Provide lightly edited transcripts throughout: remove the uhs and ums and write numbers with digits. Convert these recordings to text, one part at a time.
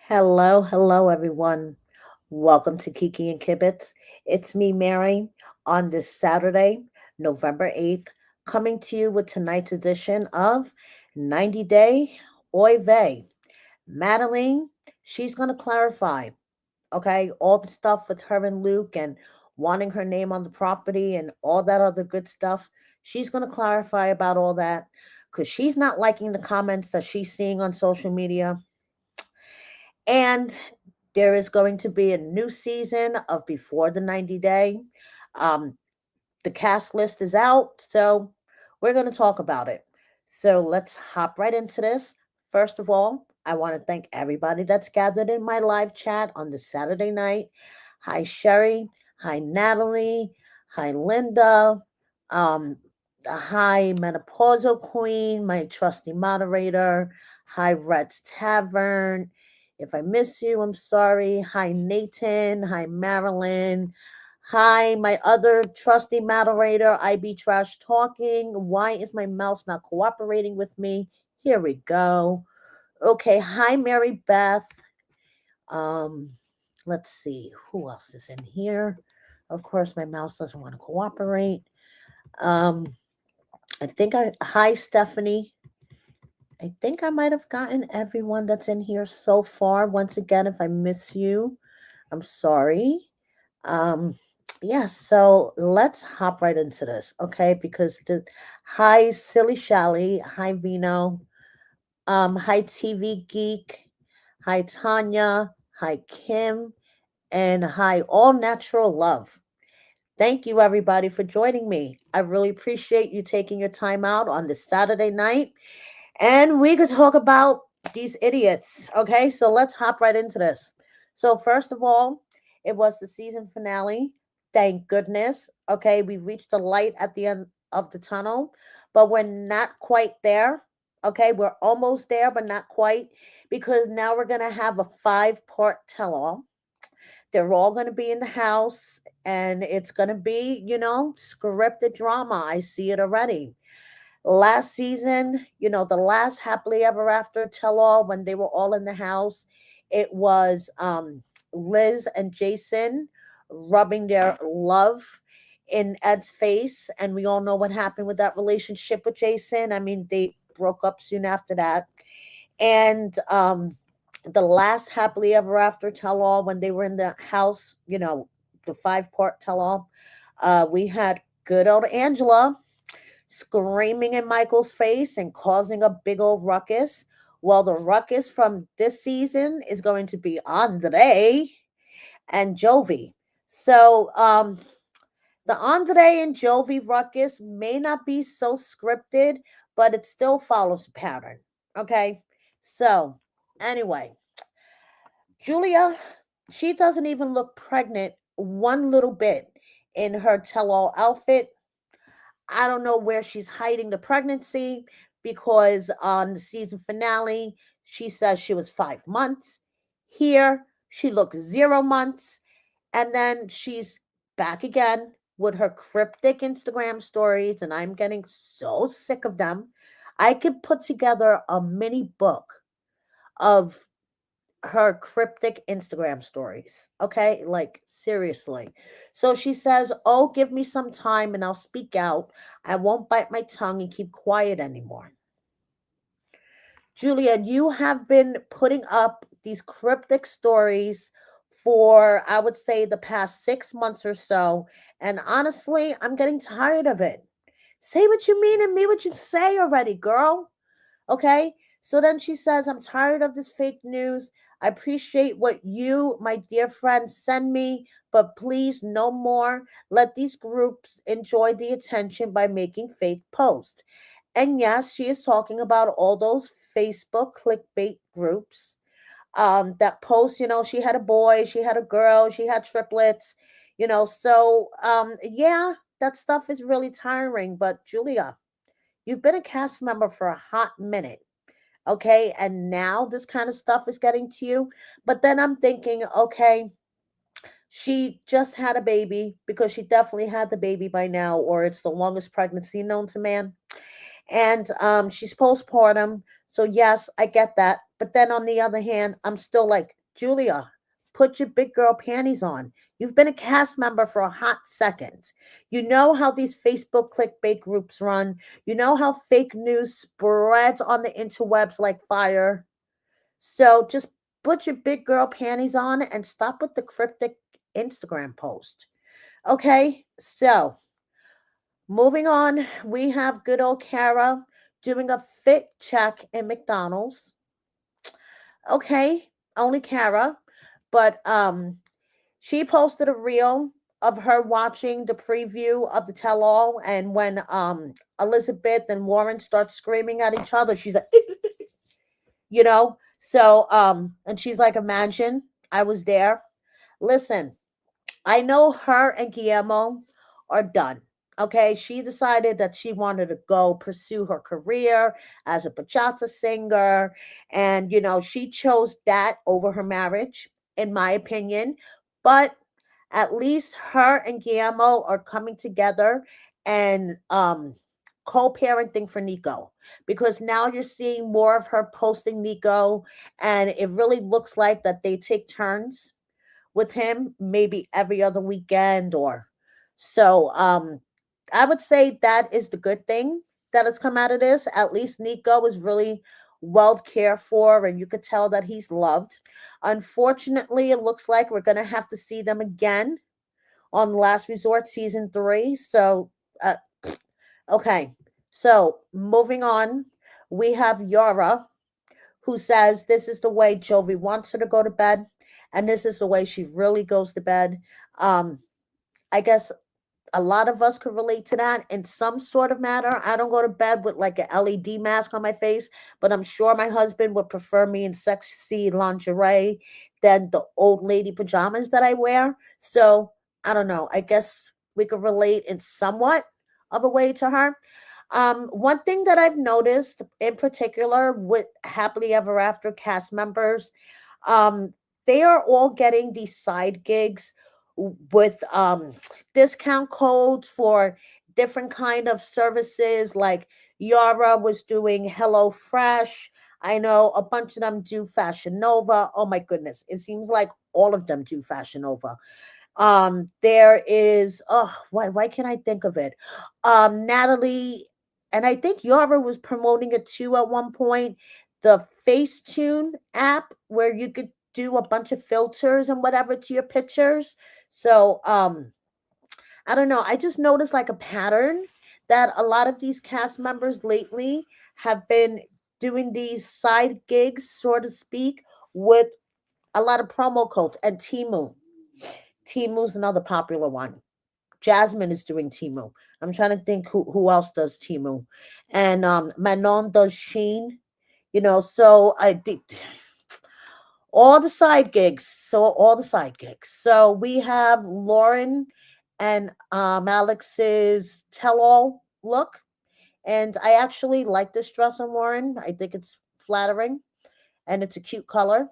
Hello, everyone. Welcome to Kiki and Kibitz. It's me, Mary, on this Saturday, November 8th, coming to you with tonight's edition of 90 Day Oy Vey. Madeline, she's going to clarify, okay, all the stuff with her and Luke and wanting her name on the property and all that other good stuff. She's going to clarify about all that because she's not liking the comments that she's seeing on social media. And there is going to be a new season of Before the 90 Day. Um, the cast list is out, so we're going to talk about it. So let's hop right into this. First of all, I want to thank everybody that's gathered in my live chat on this Saturday night. Hi, Sherry. Hi, Natalie. Hi, Linda. Um, hi, Menopausal Queen, my trusty moderator. Hi, Red's Tavern. If I miss you, I'm sorry. Hi, Nathan. Hi, Marilyn. Hi, my other trusty moderator, IB Trash Talking. Why is my mouse not cooperating with me? Here we go. Okay, hi, Mary Beth. Um, let's see, who else is in here? Of course, my mouse doesn't want to cooperate. Um, hi, Stephanie. I think I might have gotten everyone that's in here so far. Once again, if I miss you, I'm sorry. Um, yeah, so let's hop right into this, okay? Because hi, Silly Shally, hi, Vino, hi, TV Geek, hi, Tanya, hi, Kim, and hi, All Natural Love. Thank you, everybody, for joining me. I really appreciate you taking your time out on this Saturday night, and we could talk about these idiots, okay? So let's hop right into this. So, first of all, it was the season finale. Thank goodness. Okay, we reached the light at the end of the tunnel, but we're not quite there. Okay, we're almost there, but not quite because now we're going to have a five-part tell all. They're all going to be in the house and it's going to be, scripted drama. I see it already. Last season, the last happily ever after tell all when they were all in the house, it was Liz and Jason rubbing their love in Ed's face, and we all know what happened with that relationship with Jason. I mean, they broke up soon after that. And the last happily ever after tell all when they were in the house, the five-part tell all, we had good old Angela screaming in Michael's face and causing a big old ruckus. Well, the ruckus from this season is going to be Andre and Jovi. So, the Andre and Jovi ruckus may not be so scripted, but it still follows a pattern. Okay. So, anyway, Julia, she doesn't even look pregnant one little bit in her tell all outfit. I don't know where she's hiding the pregnancy because on the season finale, she says she was 5 months. Here, she looks 0 months. And then she's back again with her cryptic Instagram stories, and I'm getting so sick of them. I could put together a mini book of her cryptic Instagram stories. Okay? Like, seriously. So she says, "Oh, give me some time and I'll speak out. I won't bite my tongue and keep quiet anymore." Julia, you have been putting up these cryptic stories for, I would say, the past 6 months or so. And honestly, I'm getting tired of it. Say what you mean and mean what you say already, girl. Okay. So then she says, "I'm tired of this fake news. I appreciate what you, my dear friends, send me, but please no more. Let these groups enjoy the attention by making fake posts." And yes, she is talking about all those Facebook clickbait groups that post, she had a boy, she had a girl, she had triplets, yeah, that stuff is really tiring. But Julia, you've been a cast member for a hot minute. Okay. And now this kind of stuff is getting to you. But then I'm thinking, okay, she just had a baby because she definitely had the baby by now, or it's the longest pregnancy known to man. And she's postpartum. So, yes, I get that. But then on the other hand, I'm still like, Julia, put your big girl panties on. You've been a cast member for a hot second. You know how these Facebook clickbait groups run. You know how fake news spreads on the interwebs like fire. So just put your big girl panties on and stop with the cryptic Instagram post. Okay, so moving on, we have good old Kara doing a fit check in McDonald's. Okay, only Kara, but she posted a reel of her watching the preview of the tell all, and when Elizabeth and Lauren start screaming at each other, she's like so and she's like, imagine I was there. Listen, I know her and Guillermo are done. Okay, she decided that she wanted to go pursue her career as a bachata singer, and she chose that over her marriage, in my opinion. But at least her and Guillermo are coming together and co-parenting for Nico, because now you're seeing more of her posting Nico, and it really looks like that they take turns with him, maybe every other weekend or so. I would say that is the good thing that has come out of this. At least Nico is really well cared for, and you could tell that he's loved. Unfortunately, it looks like we're going to have to see them again on Last Resort season 3. So uh, okay, so moving on, we have Yara, who says this is the way Jovi wants her to go to bed, and this is the way she really goes to bed. Um, I guess a lot of us could relate to that in some sort of manner. I don't go to bed with like an LED mask on my face, but I'm sure my husband would prefer me in sexy lingerie than the old lady pajamas that I wear. So I don't know. I guess we could relate in somewhat of a way to her. One thing that I've noticed in particular with Happily Ever After cast members, um, they are all getting these side gigs with discount codes for different kind of services. Like Yara was doing Hello Fresh. I know a bunch of them do Fashion Nova. Oh my goodness, it seems like all of them do Fashion Nova. There is, oh, why can't I think of it? Natalie, and I think Yara was promoting it too at one point. The Facetune app where you could do a bunch of filters and whatever to your pictures. So I don't know. I just noticed like a pattern that a lot of these cast members lately have been doing these side gigs, so to speak, with a lot of promo codes and Timu. Timu's another popular one. Jasmine is doing Timu. I'm trying to think who else does Timu. And Manon does Sheen. So I think all the side gigs. So all the side gigs. So we have Lauren and Alex's tell-all look. And I actually like this dress on Lauren. I think it's flattering and it's a cute color.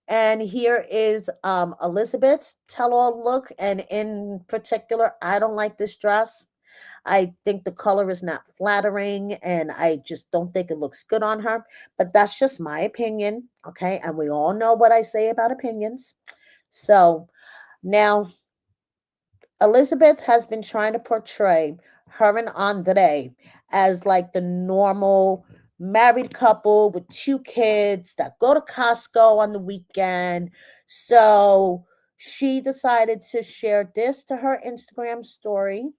And here is Elizabeth's tell-all look. And in particular, I don't like this dress. I think the color is not flattering, and I just don't think it looks good on her. But that's just my opinion, okay? And we all know what I say about opinions. So now Elizabeth has been trying to portray her and Andre as like the normal married couple with 2 kids that go to Costco on the weekend. So she decided to share this to her Instagram story.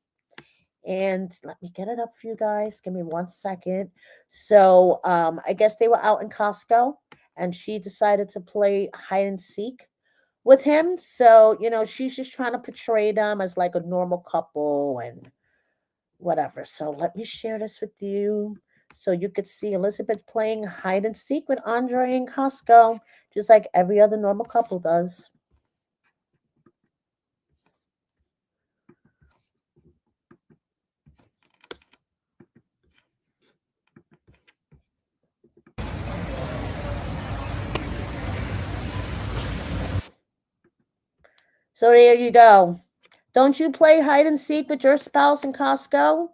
And let me get it up for you guys. Give me 1 second. So I guess they were out in Costco, and she decided to play hide and seek with him. So, she's just trying to portray them as like a normal couple and whatever. So let me share this with you so you could see Elizabeth playing hide and seek with Andre in Costco, just like every other normal couple does. So there you go. Don't you play hide and seek with your spouse in Costco?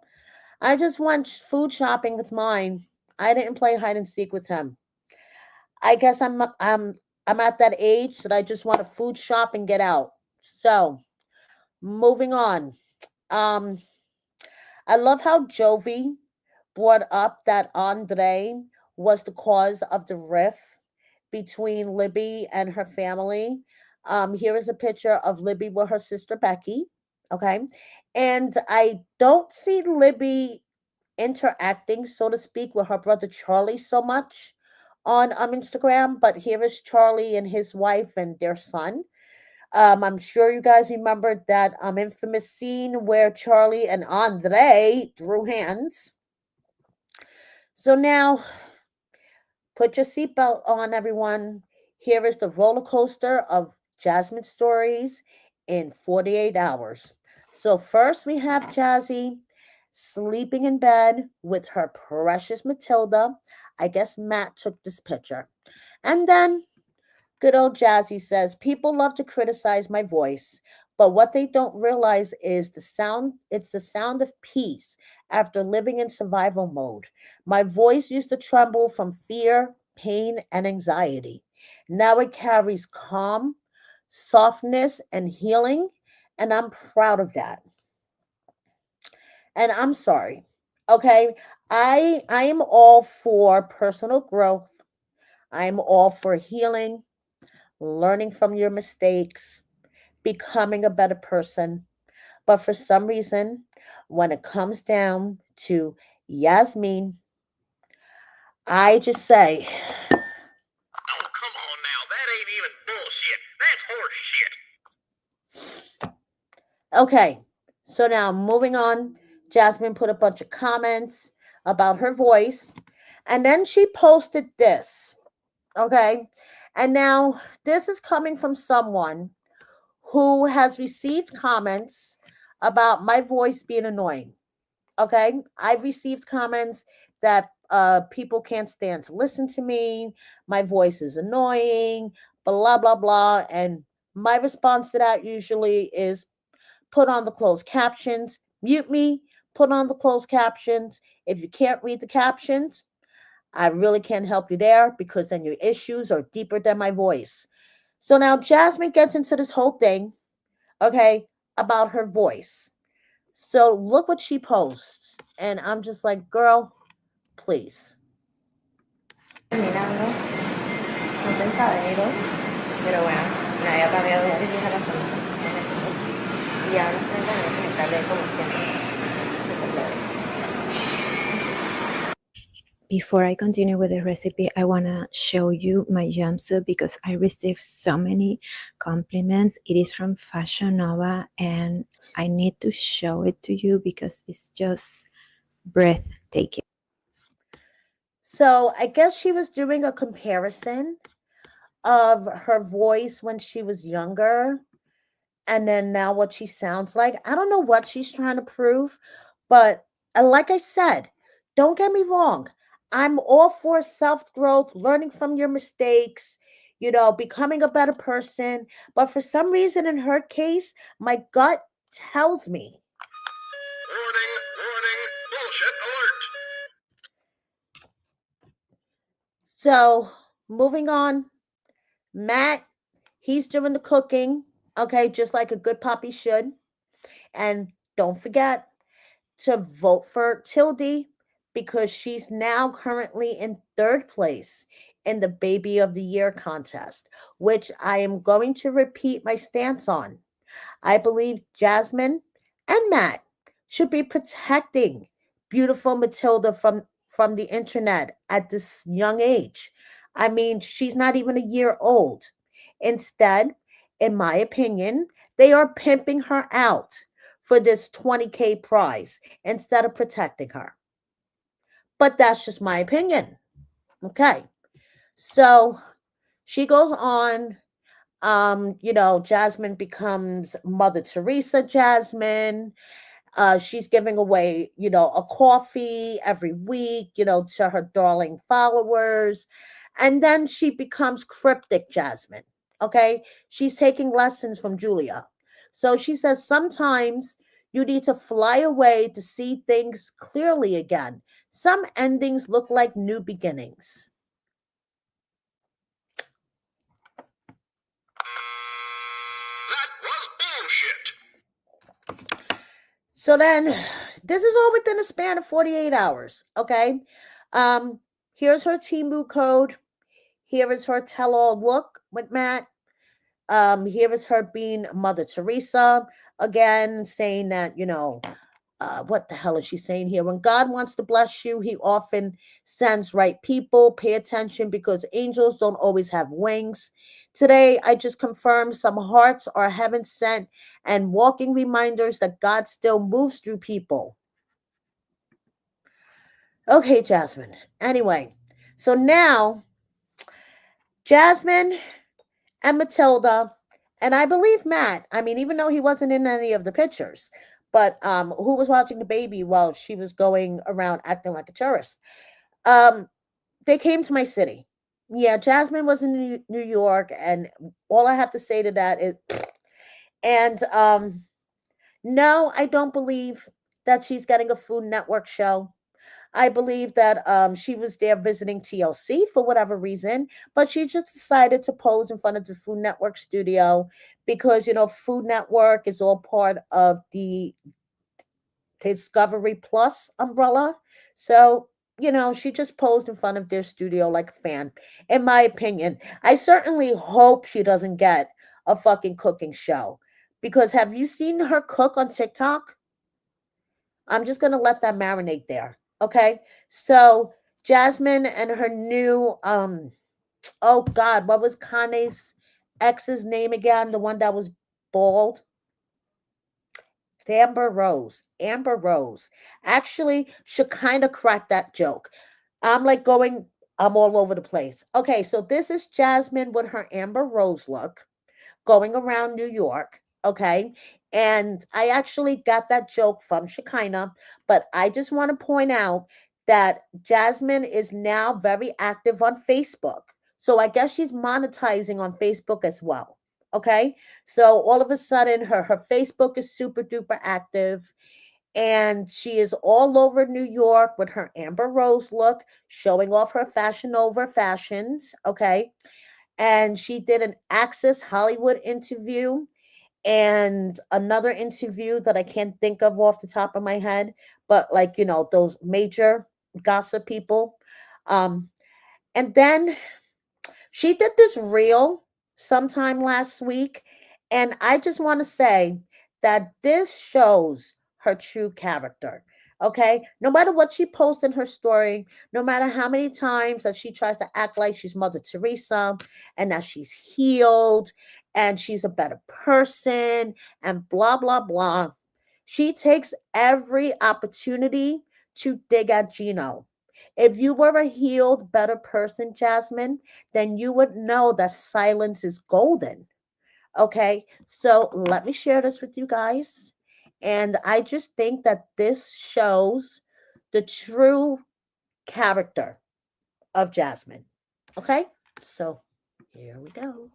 I just went food shopping with mine. I didn't play hide and seek with him. I guess I'm at that age that I just want to food shop and get out. So, moving on. Um, I love how Jovi brought up that Andre was the cause of the rift between Libby and her family. Here is a picture of Libby with her sister Becky. Okay. And I don't see Libby interacting, so to speak, with her brother Charlie so much on Instagram, but here is Charlie and his wife and their son. I'm sure you guys remember that infamous scene where Charlie and Andre drew hands. So now, put your seatbelt on, everyone. Here is the roller coaster of Jasmine stories in 48 hours. So, first we have Jazzy sleeping in bed with her precious Matilda. I guess Matt took this picture. And then good old Jazzy says, people love to criticize my voice, but what they don't realize is it's the sound of peace after living in survival mode. My voice used to tremble from fear, pain, and anxiety. Now it carries calm, softness, and healing, and I'm proud of that. And I'm sorry. Okay? I am all for personal growth. I'm all for healing, learning from your mistakes, becoming a better person. But for some reason, when it comes down to Yasmin, I just say, oh, come on now. That ain't even bullshit. That's horse shit. okay, so now moving on, Jasmine put a bunch of comments about her voice, and then she posted this, okay? And now this is coming from someone who has received comments about my voice being annoying. Okay, I've received comments that people can't stand to listen to me. My voice is annoying, blah blah blah. And my response to that usually is put on the closed captions, mute me, put on the closed captions. If you can't read the captions, I really can't help you there because then your issues are deeper than my voice. So now Jasmine gets into this whole thing, okay, about her voice. So look what she posts. And I'm just like, girl, please. Terminando, no pensaba en ir hoy, pero bueno, me había cambiado de días a la semana, y ahora estoy en la conectarle como siempre. Súper leve. Before I continue with the recipe, I want to show you my jumpsuit because I received so many compliments. It is from Fashion Nova and I need to show it to you because it's just breathtaking. So I guess she was doing a comparison of her voice when she was younger and then now what she sounds like. I don't know what she's trying to prove, but like I said, don't get me wrong. I'm all for self growth, learning from your mistakes, becoming a better person. But for some reason, in her case, my gut tells me. Warning, warning, bullshit alert. So, moving on, Matt, he's doing the cooking, okay, just like a good poppy should. And don't forget to vote for Tildy because she's now currently in third place in the Baby of the Year contest, which I am going to repeat my stance on. I believe Jasmine and Matt should be protecting beautiful Matilda from the internet at this young age. I mean, she's not even a year old. Instead, in my opinion, they are pimping her out for this 20K prize instead of protecting her. But that's just my opinion. Okay. So she goes on. Jasmine becomes Mother Teresa Jasmine. She's giving away, a coffee every week, to her darling followers. And then she becomes cryptic Jasmine. Okay. She's taking lessons from Julia. So she says sometimes you need to fly away to see things clearly again. Some endings look like new beginnings. So then this is all within a span of 48 hours. Okay. Um, Here's her Timu code. Here is her tell all look with Matt. Here is her being Mother Teresa again, saying that, what the hell is she saying here? When God wants to bless you, he often sends right people. Pay attention because angels don't always have wings. Today, I just confirmed some hearts are heaven sent and walking reminders that God still moves through people. Okay, Jasmine. Anyway, so now Jasmine and Matilda, and I believe Matt. I mean, even though he wasn't in any of the pictures, but who was watching the baby while she was going around acting like a tourist. Um, they came to my city. Yeah, Jasmine was in New York, and all I have to say to that is, and no, I don't believe that she's getting a Food Network show. I believe that she was there visiting TLC for whatever reason, but she just decided to pose in front of the Food Network studio because, Food Network is all part of the Discovery Plus umbrella. So, she just posed in front of their studio like a fan, in my opinion. I certainly hope she doesn't get a fucking cooking show because have you seen her cook on TikTok? I'm just going to let that marinate there. Okay. So Jasmine and her new, oh God, what was Kane's ex's name again? The one that was bald? Amber Rose. Amber Rose. Actually, should kind of crack that joke. I'm like I'm all over the place. Okay. So this is Jasmine with her Amber Rose look going around New York. Okay. And I actually got that joke from Shekinah, but I just want to point out that Jasmine is now very active on Facebook. So I guess she's monetizing on Facebook as well. Okay. So all of a sudden her Facebook is super duper active and she is all over New York with her Amber Rose look, showing off her Fashion Over fashions. Okay. And she did an Access Hollywood interview and another interview that I can't think of off the top of my head, but like, those major gossip people. Um, and then she did this reel sometime last week, and I just want to say that this shows her true character. Okay, no matter what she posts in her story, no matter how many times that she tries to act like she's Mother Teresa and that she's healed and she's a better person and blah, blah, blah, she takes every opportunity to dig at Gino. If you were a healed, better person, Jasmine, then you would know that silence is golden. Okay, so let me share this with you guys. And I just think that this shows the true character of Jasmine. Okay, so here we go.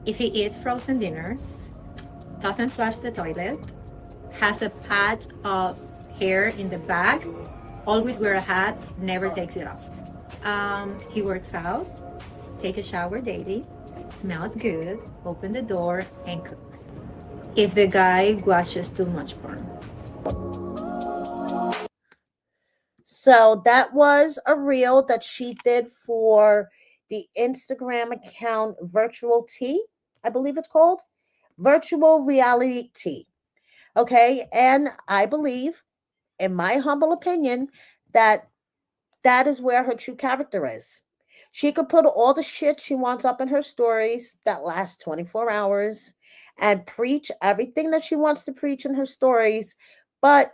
If he eats frozen dinners, doesn't flush the toilet, has a patch of hair in the back, always wear a hat, never takes it off. He works out, take a shower daily, smells good, open the door, and cooks. If the guy watches too much porn. So that was a reel that she did for the Instagram account Virtual Tea, I believe it's called Virtual Reality Tea. Okay. And I believe, in my humble opinion, that that is where her true character is. She could put all the shit she wants up in her stories that last 24 hours and preach everything that she wants to preach in her stories. But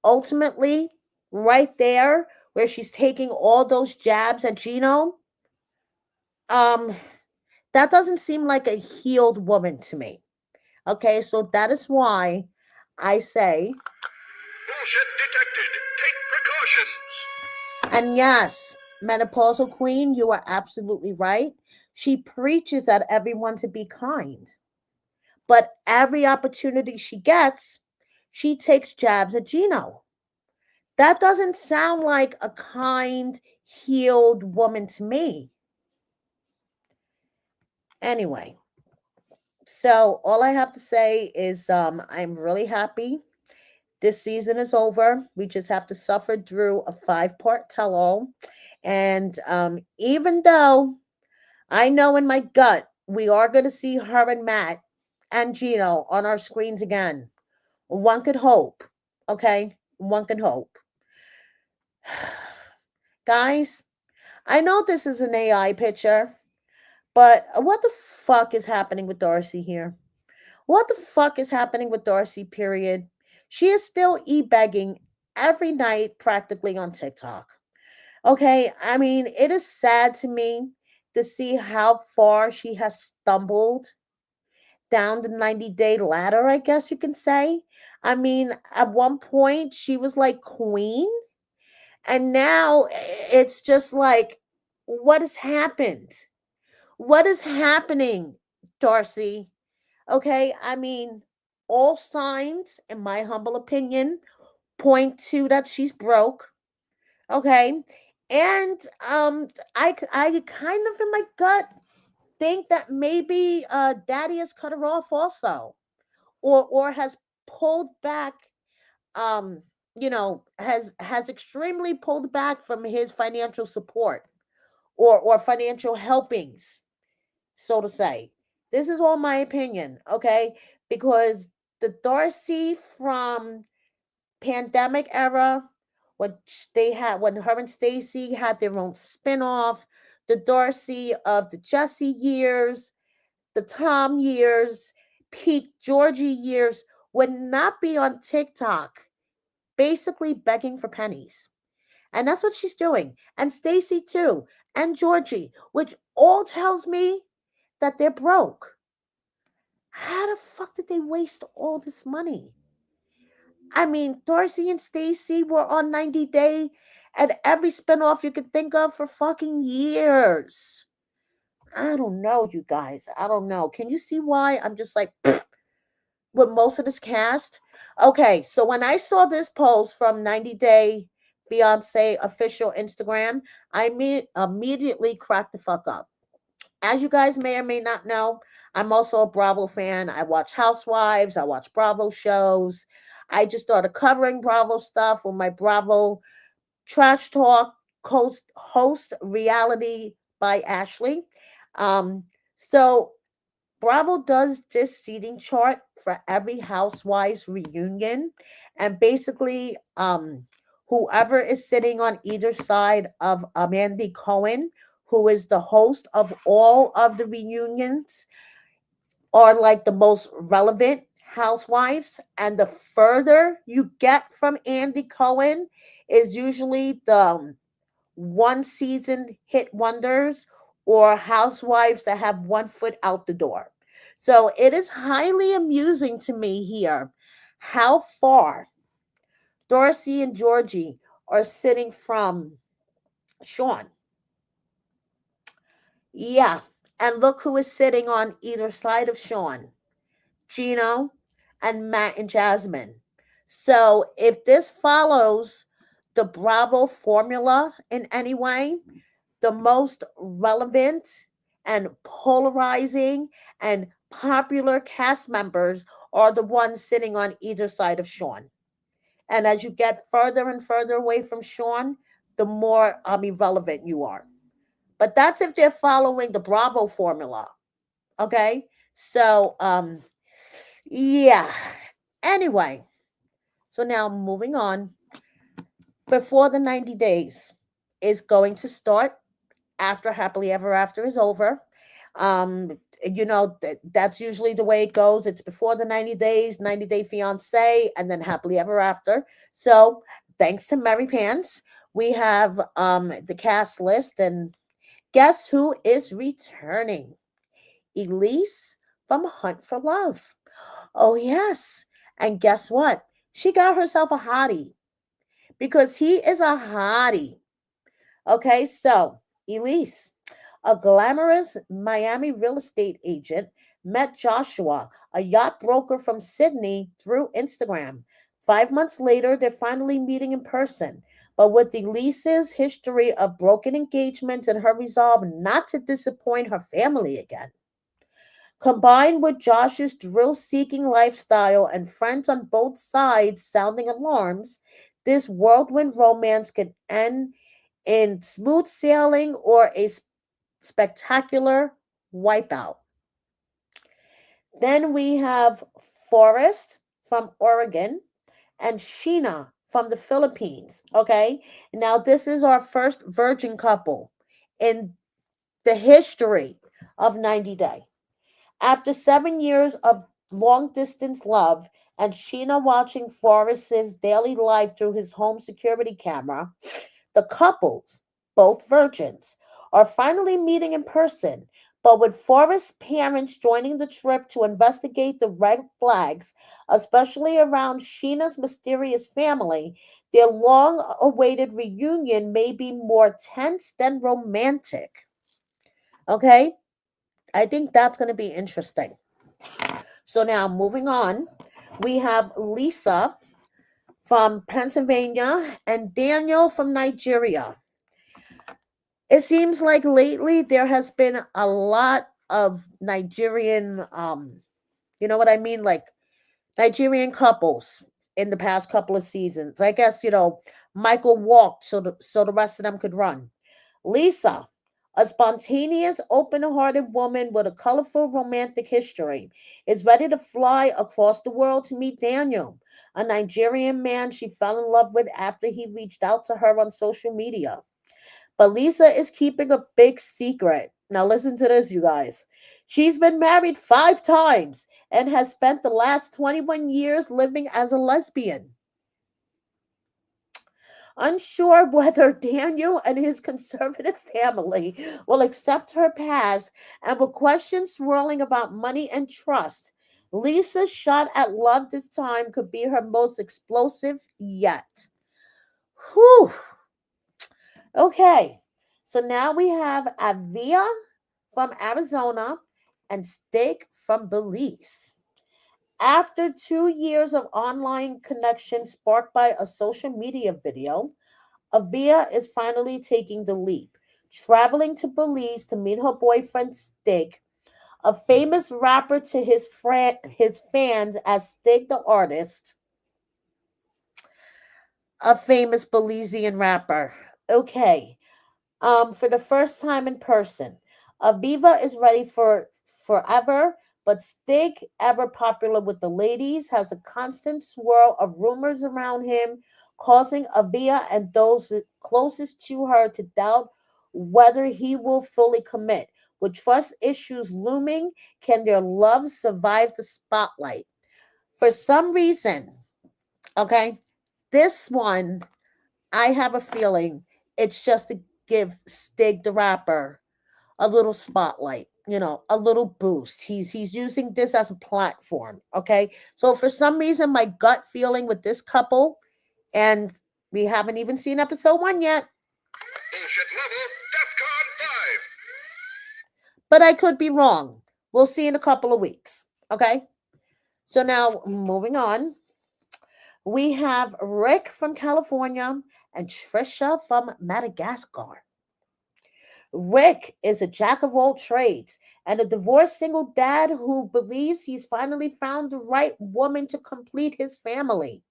ultimately, right there, where she's taking all those jabs at Gino, um, that doesn't seem like a healed woman to me. Okay, so that is why I say, Bullshit detected. Take precautions. and yes, menopausal queen, you are absolutely right. She preaches at everyone to be kind, but every opportunity she gets, she takes jabs at Gino. That doesn't sound like a kind, healed woman to me. Anyway, So all I have to say is I'm really happy. This season is over. We just have to suffer through a 5-part tell-all. And even though I know in my gut we are going to see her and Matt and Gino on our screens again, one could hope. Okay? One could hope. Guys, I know this is an AI picture, but what the fuck is happening with Darcy here? What the fuck is happening with Darcy, period? She is still e-begging every night practically on TikTok. Okay, I mean, it is sad to me to see how far she has stumbled down the 90-day ladder, I guess you can say. I mean, at one point she was like queen, and now it's just like, what has happened? What is happening, Darcy? Okay, I mean, all signs, in my humble opinion, point to that she's broke. Okay, and I kind of in my gut think that maybe Daddy has cut her off also, or has pulled back. Um, has extremely pulled back from his financial support or financial helpings, so to say. This is all my opinion, okay? Because the Darcy from pandemic era, when her and Stacy had their own spin-off, the Darcy of the Jesse years, the Tom years, peak Georgie years, would not be on TikTok, basically begging for pennies. And that's what she's doing. And Stacy too, and Georgie, which all tells me that they're broke. How the fuck did they waste all this money? I mean, Darcy and Stacy were on 90 Day at every spinoff you could think of for fucking years. I don't know, you guys. I don't know. Can you see why I'm just like with most of this cast? Okay, so when I saw this post from 90 Day Beyonce official Instagram, immediately cracked the fuck up. As you guys may or may not know, I'm also a Bravo fan. I watch Housewives, I watch Bravo shows. I just started covering Bravo stuff with my Bravo Trash Talk host Reality by Ashley. Um, so Bravo does this seating chart for every Housewives reunion, and basically, whoever is sitting on either side of Mandy Cohen, who is the host of all of the reunions, are like the most relevant housewives. And the further you get from Andy Cohen is usually the one season hit wonders or housewives that have one foot out the door. So it is highly amusing to me here how far Dorsey and Georgie are sitting from Sean. Yeah. And look who is sitting on either side of Sean: Gino and Matt and Jasmine. So if this follows the Bravo formula in any way, the most relevant and polarizing and popular cast members are the ones sitting on either side of Sean. And as you get further and further away from Sean, the more irrelevant you are. But that's if they're following the Bravo formula. Okay? So yeah. Anyway, so now moving on. Before the 90 days is going to start, after Happily Ever After is over. That's usually the way it goes. It's before the 90 days, 90 Day Fiance, and then Happily Ever After. So thanks to Mary Pants, we have the cast list, and guess who is returning? Elise from Hunt for Love. Oh yes. And guess what? She got herself a hottie because he is a hottie. Okay, so Elise, a glamorous Miami real estate agent, met Joshua, a yacht broker from Sydney, through Instagram. 5 months later, they're finally meeting in person. But with Elise's history of broken engagements and her resolve not to disappoint her family again, Combined with Josh's thrill seeking lifestyle and friends on both sides sounding alarms, this whirlwind romance could end in smooth sailing or a spectacular wipeout. Then we have Forrest from Oregon and Sheena from the Philippines. Okay, now this is our first virgin couple in the history of 90 Day. After 7 years of long distance love and Sheena watching Forrest's daily life through his home security camera, the couples, both virgins, are finally meeting in person. But with Forrest's parents joining the trip to investigate the red flags, especially around Sheena's mysterious family, their long awaited reunion may be more tense than romantic. Okay? I think that's going to be interesting. So now moving on, we have Lisa from Pennsylvania and Daniel from Nigeria. It seems like lately there has been a lot of Nigerian, you know what I mean? Like Nigerian couples in the past couple of seasons. I guess, Michael walked so the rest of them could run. Lisa, a spontaneous, open hearted woman with a colorful romantic history, is ready to fly across the world to meet Daniel, a Nigerian man she fell in love with after he reached out to her on social media. But Lisa is keeping a big secret. Now, listen to this, you guys. She's been married 5 times and has spent the last 21 years living as a lesbian. Unsure whether Daniel and his conservative family will accept her past and with questions swirling about money and trust, Lisa's shot at love this time could be her most explosive yet. Whew. Okay, so now we have Avia from Arizona and Steak from Belize. After 2 years of online connection sparked by a social media video, Avia is finally taking the leap, traveling to Belize to meet her boyfriend Stig, a famous rapper to his fans as Stig the artist, a famous Belizean rapper. Okay, for the first time in person. Aviva is ready for forever, but Stig, ever popular with the ladies, has a constant swirl of rumors around him, causing Avia and those closest to her to doubt whether he will fully commit. With trust issues looming, can their love survive the spotlight? For some reason, okay, this one I have a feeling it's just to give Stig the rapper a little spotlight, a little boost. He's using this as a platform, okay? So for some reason my gut feeling with this couple, and we haven't even seen episode 1 yet, Bullshit level, DEFCON 5. but I could be wrong. We'll see in a couple of weeks, okay? So now moving on, we have Rick from California and Trisha from Madagascar. Rick is a jack of all trades and a divorced single dad who believes he's finally found the right woman to complete his family.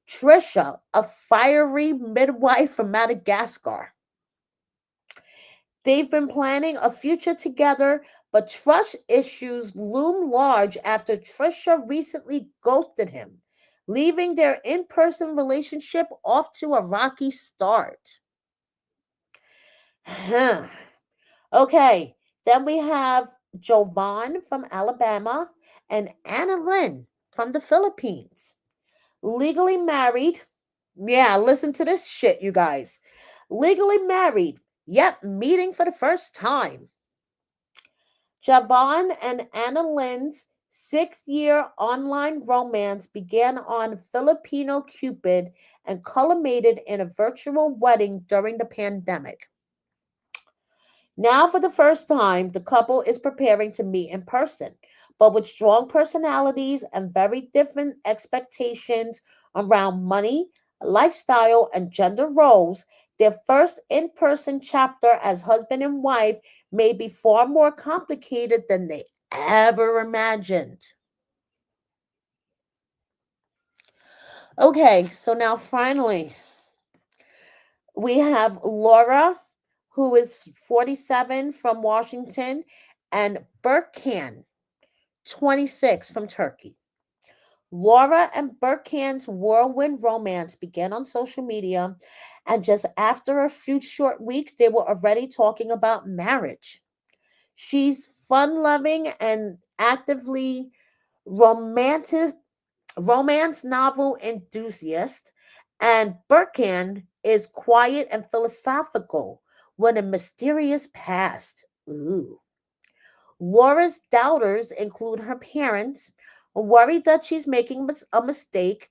Trisha, a fiery midwife from Madagascar. They've been planning a future together, but trust issues loom large after Trisha recently ghosted him, leaving their in person relationship off to a rocky start. Okay, then we have Jovan from Alabama and Anna Lynn from the Philippines. Legally married. Yeah, listen to this shit, you guys. Legally married, yet meeting for the first time. Javan and Anna Lynn's 6 year online romance began on Filipino Cupid and culminated in a virtual wedding during the pandemic. Now, for the first time, the couple is preparing to meet in person, but with strong personalities and very different expectations around money, lifestyle, and gender roles. Their first in person chapter as husband and wife may be far more complicated than they ever imagined. Okay, so now finally, we have Laura, who is 47 from Washington, and Burkan, 26 from Turkey. Laura and Burkan's whirlwind romance began on social media, and just after a few short weeks, they were already talking about marriage. She's fun loving and actively romantic romance novel enthusiast, and Burkan is quiet and philosophical with a mysterious past. Ooh. Laura's doubters include her parents, worried that she's making a mistake,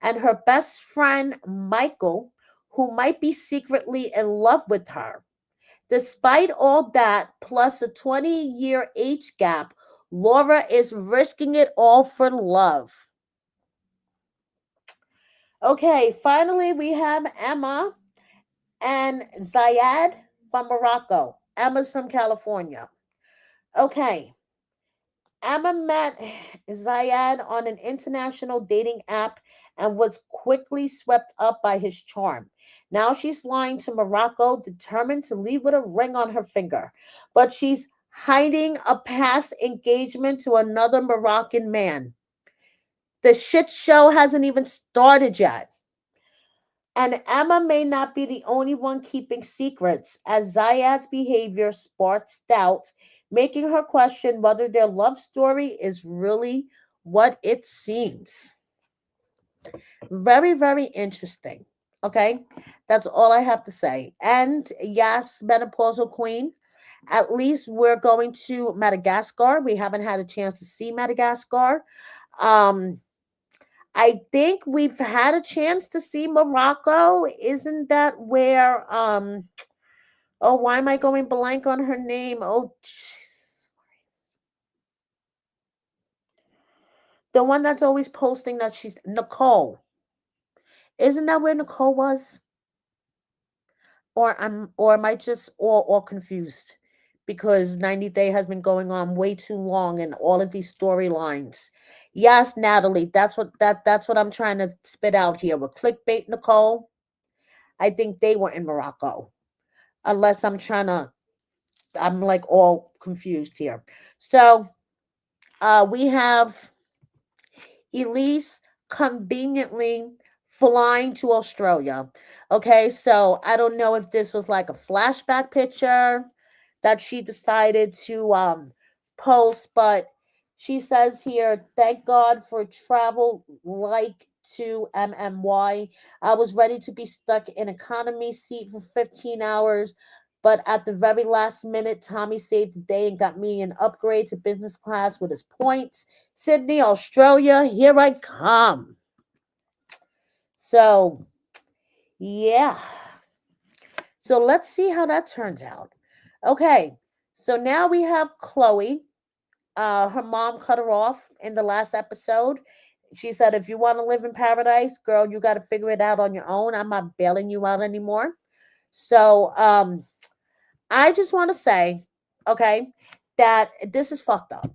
and her best friend Michael, who might be secretly in love with her. Despite all that, plus a 20-year age gap, Laura is risking it all for love. Okay, finally, we have Emma and Zayed from Morocco. Emma's from California. Okay, Emma met Zayed on an international dating app and was quickly swept up by his charm. Now she's flying to Morocco, determined to leave with a ring on her finger. But she's hiding a past engagement to another Moroccan man. The shit show hasn't even started yet. And Emma may not be the only one keeping secrets, as Zayad's behavior sparks doubts, making her question whether their love story is really what it seems. Very, very interesting. Okay, that's all I have to say. And yes, menopausal queen, at least we're going to Madagascar. We haven't had a chance to see Madagascar. Um, I think we've had a chance to see Morocco. Isn't that where oh, why am I going blank on her name? Oh, jeez. The one that's always posting that she's Nicole. Isn't that where Nicole was? Or am I just all confused? Because 90 Day has been going on way too long and all of these storylines. Yes, Natalie, that's what I'm trying to spit out here with clickbait Nicole. I think they were in Morocco. Unless I'm like all confused here. So we have Elise conveniently flying to Australia. Okay, so I don't know if this was like a flashback picture that she decided to post, but she says here, thank God for travel like to MMY. I was ready to be stuck in economy seat for 15 hours, but at the very last minute, Tommy saved the day and got me an upgrade to business class with his points. Sydney, Australia, here I come. So, yeah. So let's see how that turns out. Okay. So now we have Chloe. Her mom cut her off in the last episode. She said, if you want to live in paradise, girl, you got to figure it out on your own. I'm not bailing you out anymore. So, I just want to say, okay, that this is fucked up.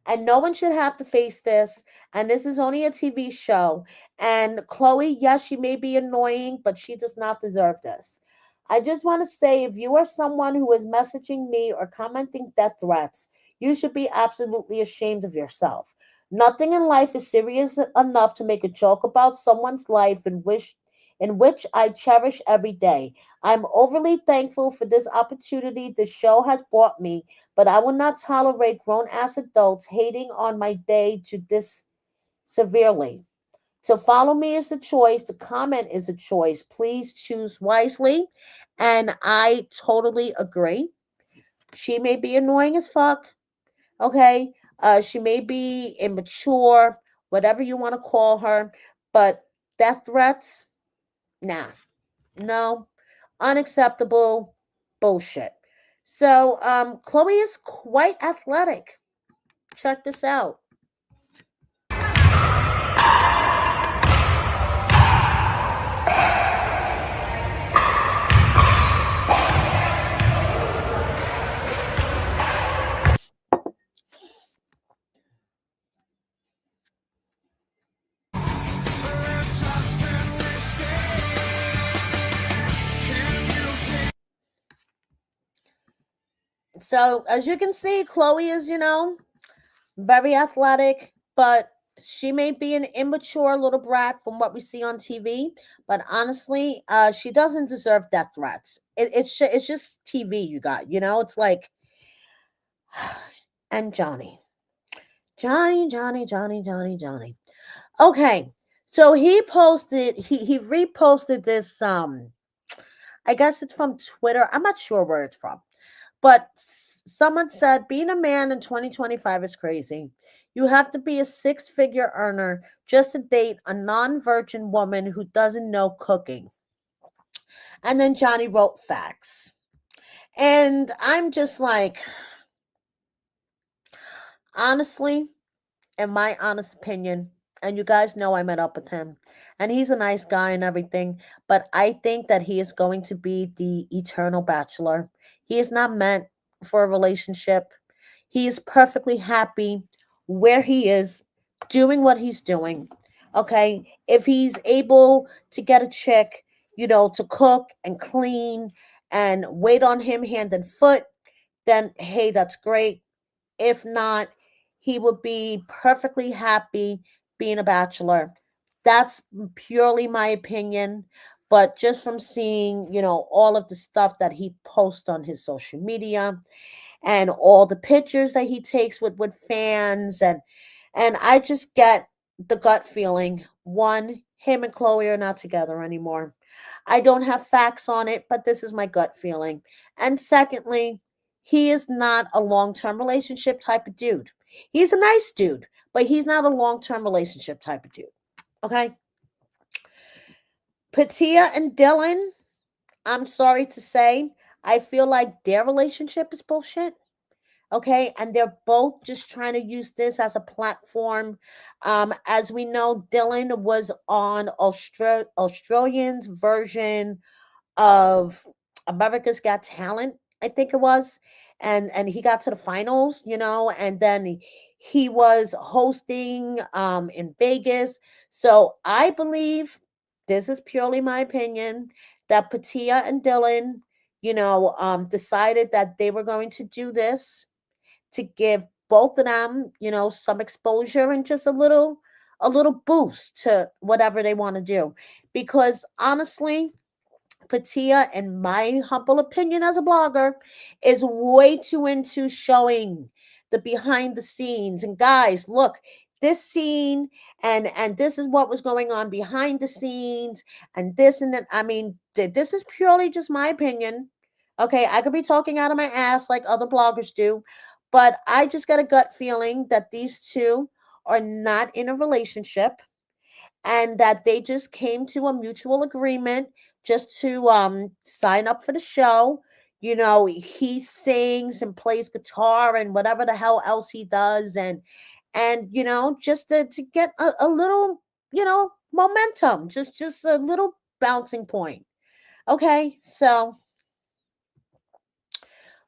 And no one should have to face this. And this is only a TV show. And Chloe, yes, she may be annoying, but she does not deserve this. I just want to say if you are someone who is messaging me or commenting death threats, you should be absolutely ashamed of yourself. Nothing in life is serious enough to make a joke about someone's life in which I cherish every day. I'm overly thankful for this opportunity the show has brought me, but I will not tolerate grown ass adults hating on my day to this severely. To follow me is a choice, to comment is a choice. Please choose wisely. And I totally agree. She may be annoying as fuck. Okay. She may be immature, whatever you want to call her, but death threats, nah, no, unacceptable bullshit. So, Chloe is quite athletic. Check this out. So as you can see, Chloe is, very athletic, but she may be an immature little brat from what we see on TV. But honestly, she doesn't deserve death threats. It's just TV you got, It's like, and Johnny. Okay, so he reposted this. I guess it's from Twitter. I'm not sure where it's from. But someone said being a man in 2025 is crazy. You have to be a six-figure earner just to date a non-virgin woman who doesn't know cooking. And then Johnny wrote facts. And I'm just like, honestly, in my honest opinion, and you guys know I met up with him, and he's a nice guy and everything, but I think that he is going to be the eternal bachelor. He is not meant for a relationship. He is perfectly happy where he is, doing what he's doing. Okay. If he's able to get a chick, to cook and clean and wait on him hand and foot, then hey, that's great. If not, he would be perfectly happy being a bachelor. That's purely my opinion. But just from seeing, all of the stuff that he posts on his social media, and all the pictures that he takes with fans, and I just get the gut feeling, one, him and Chloe are not together anymore. I don't have facts on it, but this is my gut feeling. And secondly, he is not a long-term relationship type of dude. He's a nice dude, but he's not a long-term relationship type of dude. Okay? Patia and Dylan, I'm sorry to say, I feel like their relationship is bullshit. Okay, and they're both just trying to use this as a platform. As we know, Dylan was on Australian's version of America's Got Talent, I think it was, and he got to the finals, and then he was hosting in Vegas. So I believe, this is purely my opinion, that Patia and Dylan, decided that they were going to do this to give both of them, some exposure and just a little boost to whatever they want to do. Because honestly, Patia, in my humble opinion as a blogger, is way too into showing the behind the scenes. And guys, look, this scene and this is what was going on behind the scenes, and this and that. I mean, this is purely just my opinion. Okay, I could be talking out of my ass like other bloggers do, but I just got a gut feeling that these two are not in a relationship, and that they just came to a mutual agreement just to sign up for the show. He sings and plays guitar and whatever the hell else he does, and just to get a little, momentum, just a little bouncing point. Okay, so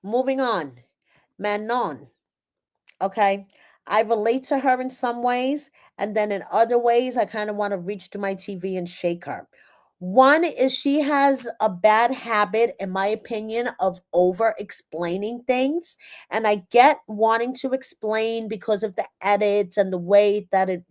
moving on. Manon. Okay. I relate to her in some ways, and then in other ways, I kind of want to reach to my TV and shake her. One is she has a bad habit, in my opinion, of over explaining things. And I get wanting to explain because of the edits and the way that it,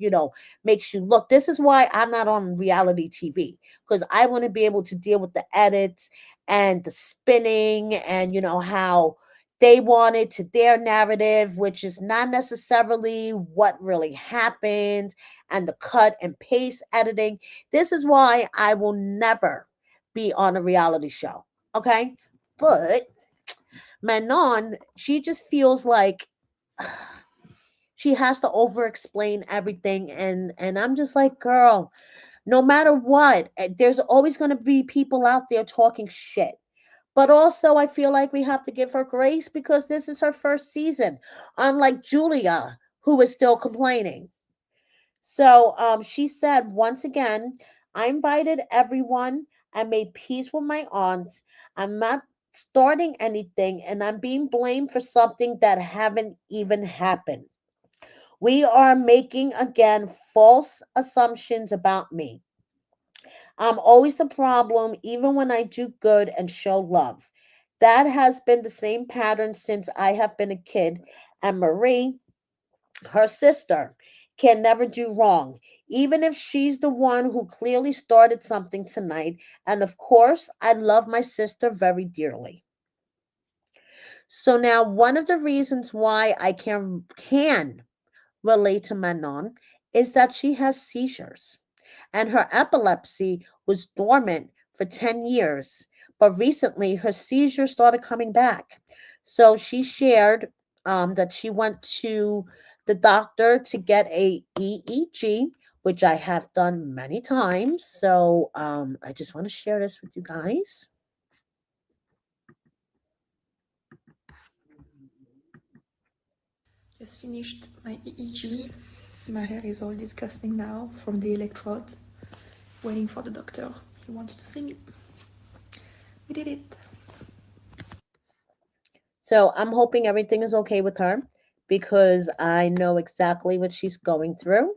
makes you look. This is why I'm not on reality TV, because I want to be able to deal with the edits and the spinning and, how they wanted to their narrative, which is not necessarily what really happened, and the cut and paste editing. This is why I will never be on a reality show. Okay. But Manon, she just feels like she has to over explain everything. And I'm just like, girl, no matter what, there's always going to be people out there talking shit. But also, I feel like we have to give her grace because this is her first season, unlike Julia, who is still complaining. So she said, once again, I invited everyone. I made peace with my aunt. I'm not starting anything, and I'm being blamed for something that haven't even happened. We are making again false assumptions about me. I'm always a problem, even when I do good and show love. That has been the same pattern since I have been a kid. And Marie, her sister, can never do wrong, even if she's the one who clearly started something tonight. And of course, I love my sister very dearly. So now one of the reasons why I can relate to Manon is that she has seizures and her epilepsy was dormant for 10 years. But recently, her seizures started coming back. So she shared that she went to the doctor to get a EEG, which I have done many times. So I just want to share this with you guys. Just finished my EEG. My hair is all disgusting now from the electrode. Waiting for the doctor. He wants to see me. We did it. So I'm hoping everything is okay with her because I know exactly what she's going through.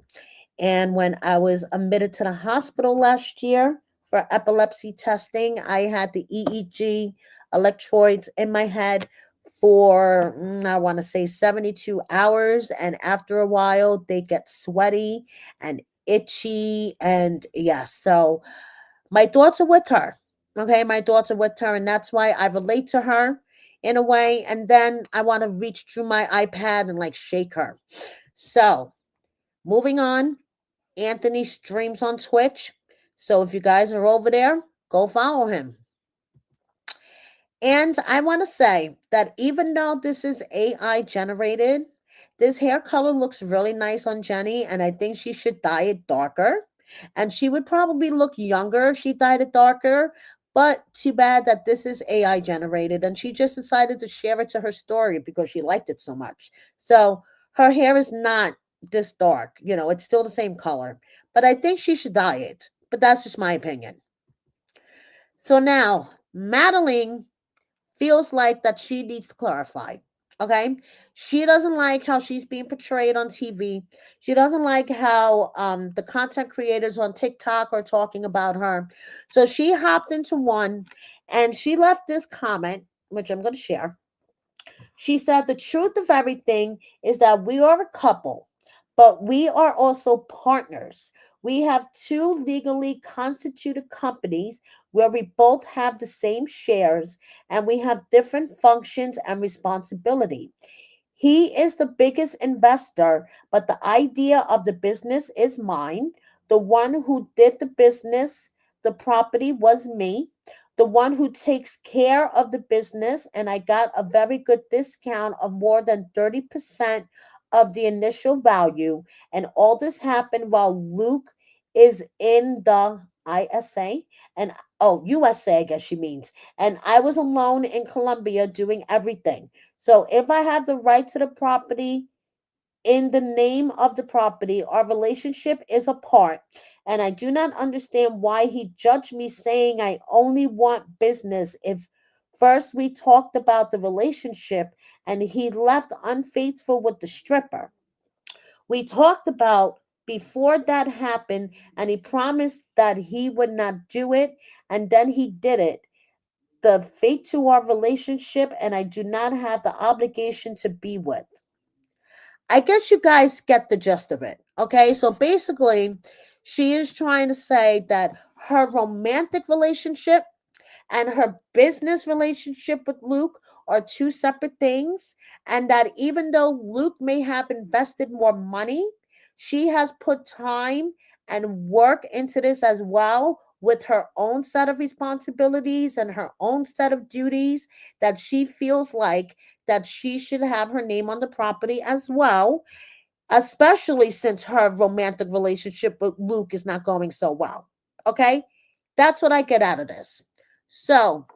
And when I was admitted to the hospital last year for epilepsy testing, I had the EEG electrodes in my head for, I want to say 72 hours. And after a while, they get sweaty and itchy. And yes, so my thoughts are with her. Okay, my thoughts are with her. And that's why I relate to her in a way. And then I want to reach through my iPad and like shake her. So moving on. Anthony streams on Twitch. So if you guys are over there, go follow him. And I want to say that even though this is AI generated, this hair color looks really nice on Jenny, and I think she should dye it darker. And she would probably look younger if she dyed it darker. But too bad that this is AI generated, and she just decided to share it to her story because she liked it so much. So her hair is not this dark, it's still the same color. But I think she should dye it. But that's just my opinion. So now, Madeline feels like that she needs to clarify. Okay. She doesn't like how she's being portrayed on TV. She doesn't like how the content creators on TikTok are talking about her. So she hopped into one and she left this comment, which I'm going to share. She said, the truth of everything is that we are a couple, but we are also partners. We have two legally constituted companies where we both have the same shares and we have different functions and responsibility. He is the biggest investor, but the idea of the business is mine. The one who did the business, the property was me. The one who takes care of the business, and I got a very good discount of more than 30% of the initial value. And all this happened while Luke is in the ISA and USA, I guess she means. And I was alone in Colombia doing everything. So if I have the right to the property in the name of the property, our relationship is apart. And I do not understand why he judged me saying I only want business if first we talked about the relationship and he left unfaithful with the stripper. We talked about before that happened and he promised that he would not do it and then he did it. The fate to our relationship and I do not have the obligation to be with. I guess you guys get the gist of it. Okay, so basically, she is trying to say that her romantic relationship and her business relationship with Luke are two separate things, and that even though Luke may have invested more money, she has put time and work into this as well with her own set of responsibilities and her own set of duties that she feels like that she should have her name on the property as well, especially since her romantic relationship with Luke is not going so well. Okay? That's what I get out of this. So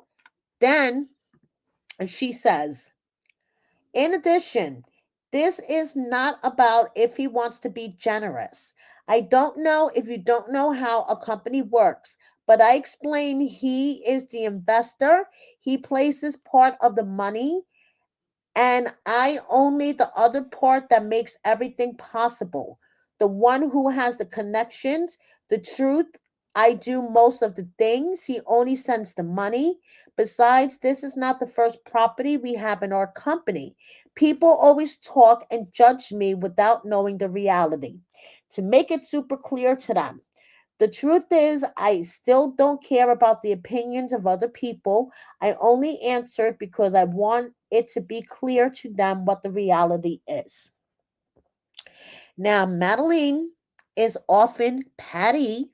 then she says, in addition, this is not about if he wants to be generous. I don't know if you don't know how a company works, but I explain he is the investor. He places part of the money and I only the other part that makes everything possible. The one who has the connections, the truth. I do most of the things. He only sends the money, Besides, this is not the first property we have in our company. People always talk and judge me without knowing the reality. To make it super clear to them, the truth is, I still don't care about the opinions of other people. I only answered because I want it to be clear to them what the reality is. Now, Madeline is often Patty.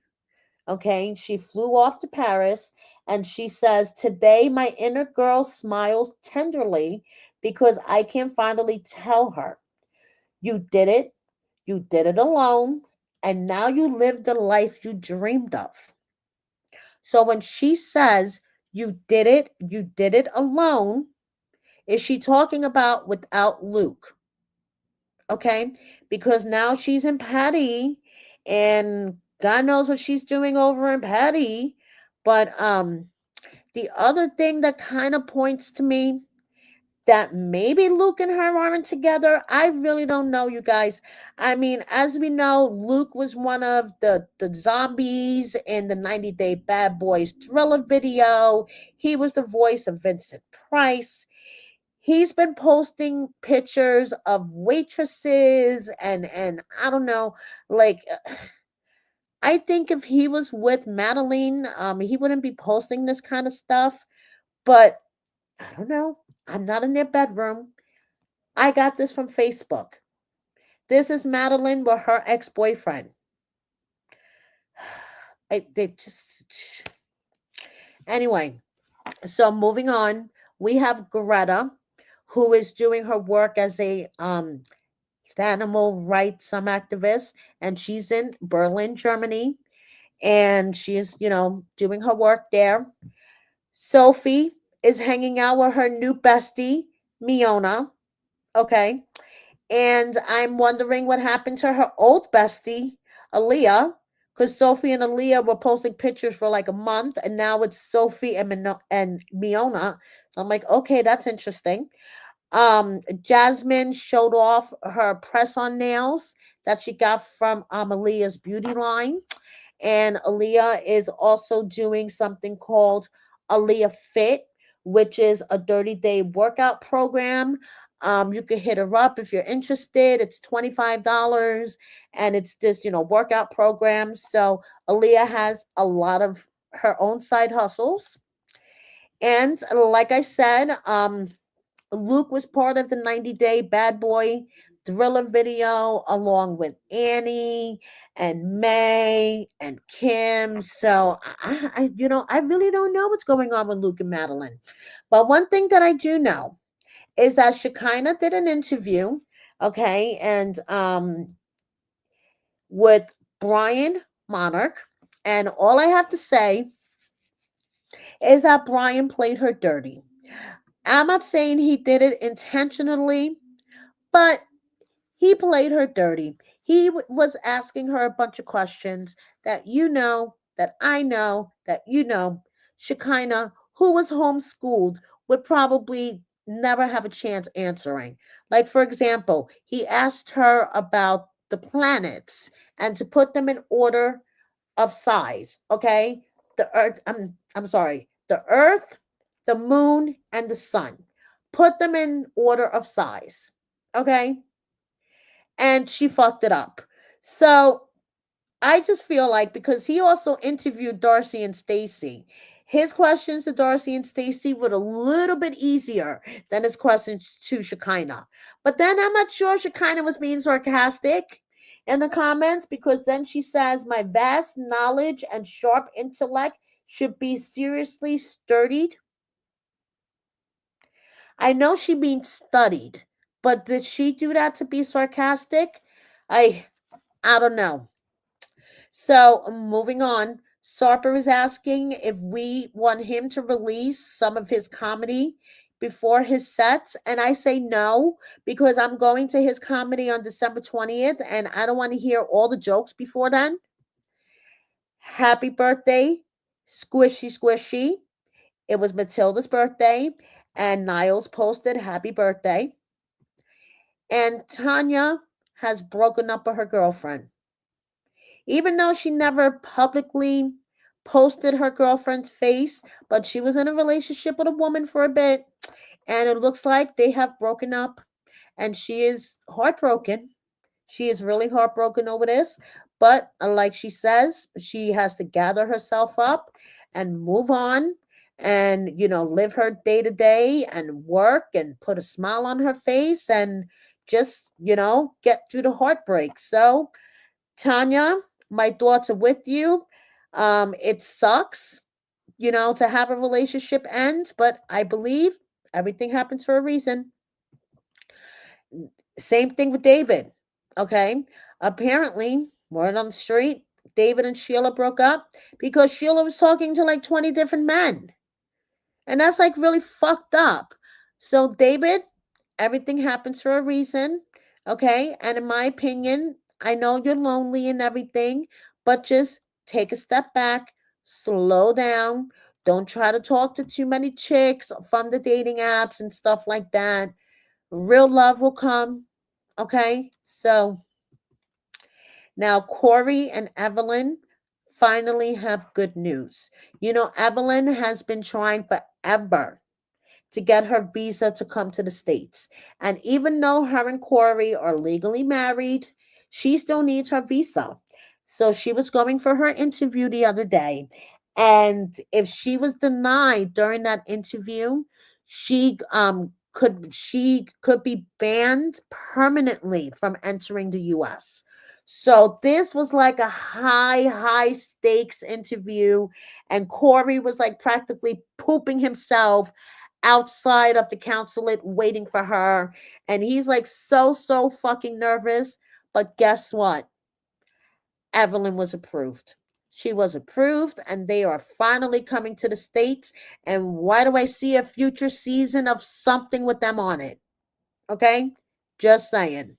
Okay, she flew off to Paris and she says, "Today my inner girl smiles tenderly because I can finally tell her, you did it, you did it alone, and now you live the life you dreamed of." So when she says, you did it alone, is she talking about without Luke? Okay, because now she's in Patty and God knows what she's doing over in Patty. But the other thing that kind of points to me that maybe Luke and her aren't together, I really don't know, you guys. I mean, as we know, Luke was one of the zombies in the 90-Day Bad Boys thriller video. He was the voice of Vincent Price. He's been posting pictures of waitresses and I don't know, like I think if he was with Madeline, he wouldn't be posting this kind of stuff. But I don't know. I'm not in their bedroom. I got this from Facebook. This is Madeline with her ex-boyfriend. They just anyway. So moving on, we have Greta, who is doing her work as a animal rights some activist, and she's in Berlin, Germany, and she is, doing her work there. Sophie is hanging out with her new bestie, Miona. Okay. And I'm wondering what happened to her old bestie, Aaliyah, because Sophie and Aaliyah were posting pictures for like a month, and now it's Sophie and Miona. So I'm like, okay, that's interesting. Jasmine showed off her press-on nails that she got from Aaliyah's beauty line. And Aaliyah is also doing something called Aaliyah Fit, which is a 30-day workout program. You can hit her up if you're interested. It's $25 and it's this, workout program. So Aaliyah has a lot of her own side hustles. And like I said, Luke was part of the 90-Day Bad Boy thriller video along with Annie and May and Kim. So I really don't know what's going on with Luke and Madeline. But one thing that I do know is that Shekinah did an interview, okay, and with Brian Monarch, and all I have to say is that Brian played her dirty. I'm not saying he did it intentionally, but he played her dirty. He was asking her a bunch of questions that that I know, that Shekinah, who was homeschooled, would probably never have a chance answering. Like, for example, he asked her about the planets and to put them in order of size, okay? The earth, I'm sorry, the earth, the moon, and the sun. Put them in order of size. Okay? And she fucked it up. So I just feel like because he also interviewed Darcy and Stacy, his questions to Darcy and Stacy were a little bit easier than his questions to Shekinah. But then I'm not sure Shekinah was being sarcastic in the comments because then she says, "My vast knowledge and sharp intellect should be seriously studied." I know she means studied, but did she do that to be sarcastic? I I don't know. So moving on, Sarper is asking if we want him to release some of his comedy before his sets, and I say no because I'm going to his comedy on December 20th, and I don't want to hear all the jokes before then. Happy birthday, Squishy Squishy. It was Matilda's birthday, and Niles posted happy birthday. And Tanya has broken up with her girlfriend. Even though she never publicly posted her girlfriend's face, but she was in a relationship with a woman for a bit, and it looks like they have broken up, and she is heartbroken. She is really heartbroken over this, but like she says, she has to gather herself up and move on and, live her day to day and work and put a smile on her face and just, get through the heartbreak. So, Tanya, my thoughts are with you. It sucks, to have a relationship end, but I believe everything happens for a reason. Same thing with David. Okay. Apparently, word on the street, David and Sheila broke up because Sheila was talking to like 20 different men. And that's like really fucked up. So, David, everything happens for a reason. Okay. And in my opinion, I know you're lonely and everything, but just take a step back, slow down. Don't try to talk to too many chicks from the dating apps and stuff like that. Real love will come. Okay. So now Corey and Evelyn finally have good news. Evelyn has been trying forever to get her visa to come to the States. And even though her and Corey are legally married, she still needs her visa. So she was going for her interview the other day. And if she was denied during that interview, she could be banned permanently from entering the US. So this was like a high stakes interview, and Corey was like practically pooping himself outside of the consulate waiting for her. And he's like so fucking nervous. But guess what? Evelyn was approved. She was approved, and they are finally coming to the States. And why do I see a future season of something with them on it? Okay? Just saying.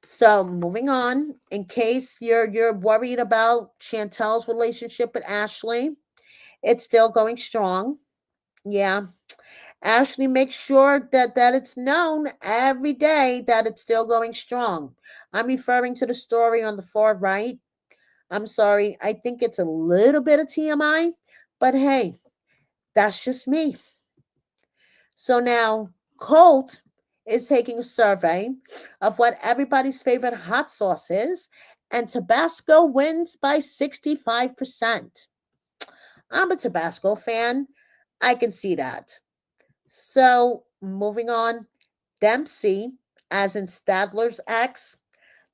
So moving on, in case you're worried about Chantel's relationship with Ashley, it's still going strong. Yeah, Ashley makes sure that it's known every day that it's still going strong. I'm referring to the story on the far right. I'm sorry, I think it's a little bit of TMI, but hey, that's just me. So now Colt is taking a survey of what everybody's favorite hot sauce is, and Tabasco wins by 65%. I'm a Tabasco fan. I can see that. So moving on, Dempsey, as in Stadler's ex,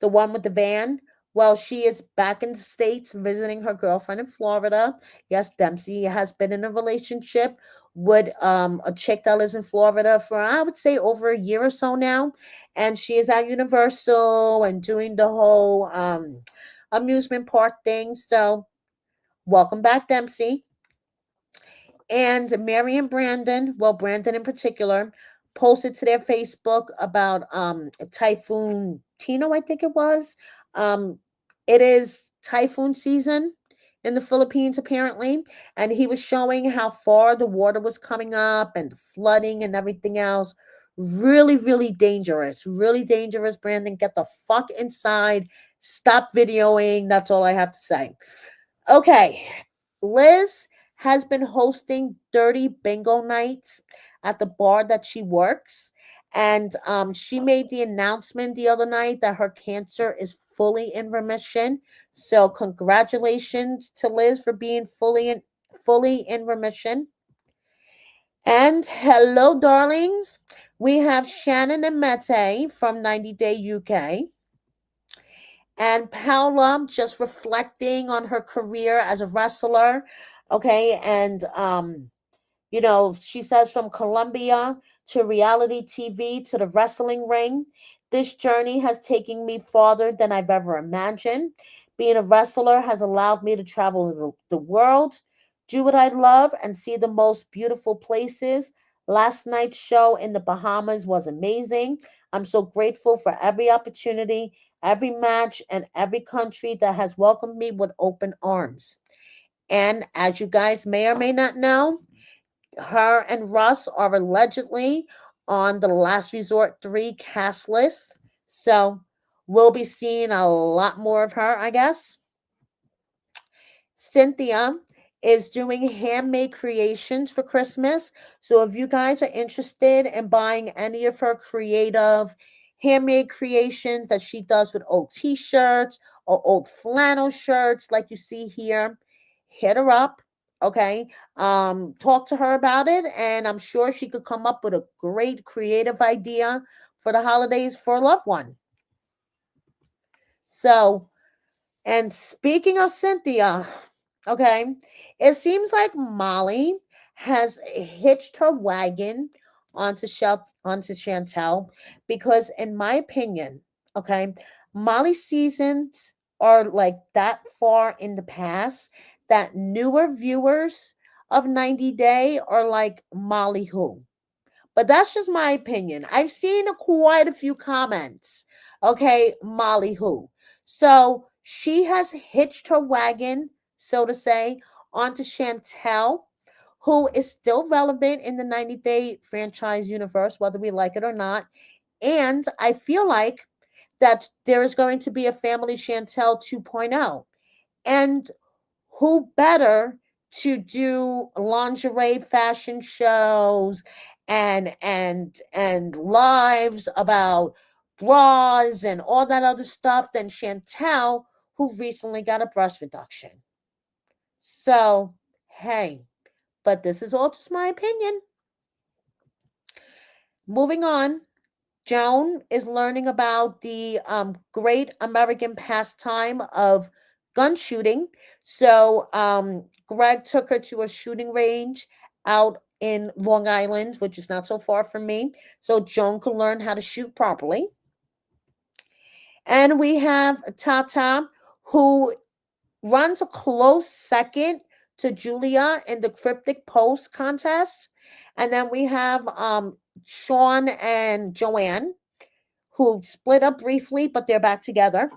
the one with the van. Well, she is back in the States visiting her girlfriend in Florida. Yes, Dempsey has been in a relationship with a chick that lives in Florida for, I would say, over a year or so now. And she is at Universal and doing the whole amusement park thing. So, welcome back, Dempsey. And Mary and Brandon, well, Brandon in particular, posted to their Facebook about Typhoon Tino, I think it was. Um, it is typhoon season in the Philippines, apparently, and he was showing how far the water was coming up and the flooding and everything else. Really, really dangerous. Really dangerous, Brandon. Get the fuck inside. Stop videoing. That's all I have to say. Okay, Liz has been hosting dirty bingo nights at the bar that she works. And she made the announcement the other night that her cancer is fully in remission. So congratulations to Liz for being fully in remission. And hello, darlings. We have Shannon and Mete from 90 Day UK. And Paula just reflecting on her career as a wrestler. Okay. And she says from Colombia to reality TV to the wrestling ring, this journey has taken me farther than I've ever imagined. Being a wrestler has allowed me to travel the world, do what I love, and see the most beautiful places. Last night's show in the Bahamas was amazing. I'm so grateful for every opportunity, every match, and every country that has welcomed me with open arms. And as you guys may or may not know, her and Russ are allegedly on the Last Resort 3 cast list. So we'll be seeing a lot more of her, I guess. Cynthia is doing handmade creations for Christmas. So if you guys are interested in buying any of her creative handmade creations that she does with old t-shirts or old flannel shirts like you see here, hit her up. Okay. Talk to her about it, and I'm sure she could come up with a great creative idea for the holidays for a loved one. So, and speaking of Cynthia, okay, it seems like Molly has hitched her wagon onto Chantel because, in my opinion, okay, Molly's seasons are like that far in the past that newer viewers of 90 Day are like Molly who. But that's just my opinion. I've seen quite a few comments. Okay, Molly who. So she has hitched her wagon, so to say, onto Chantel, who is still relevant in the 90 Day franchise universe, whether we like it or not. And I feel like that there is going to be a Family Chantel 2.0. And who better to do lingerie fashion shows and lives about bras and all that other stuff than Chantel, who recently got a breast reduction. So, hey, but this is all just my opinion. Moving on, Joan is learning about the great American pastime of gun shooting. So Greg took her to a shooting range out in Long Island, which is not so far from me, so Joan can learn how to shoot properly. And we have Tata, who runs a close second to Julia in the cryptic post contest. And then we have Sean and Joanne, who split up briefly, but they're back together.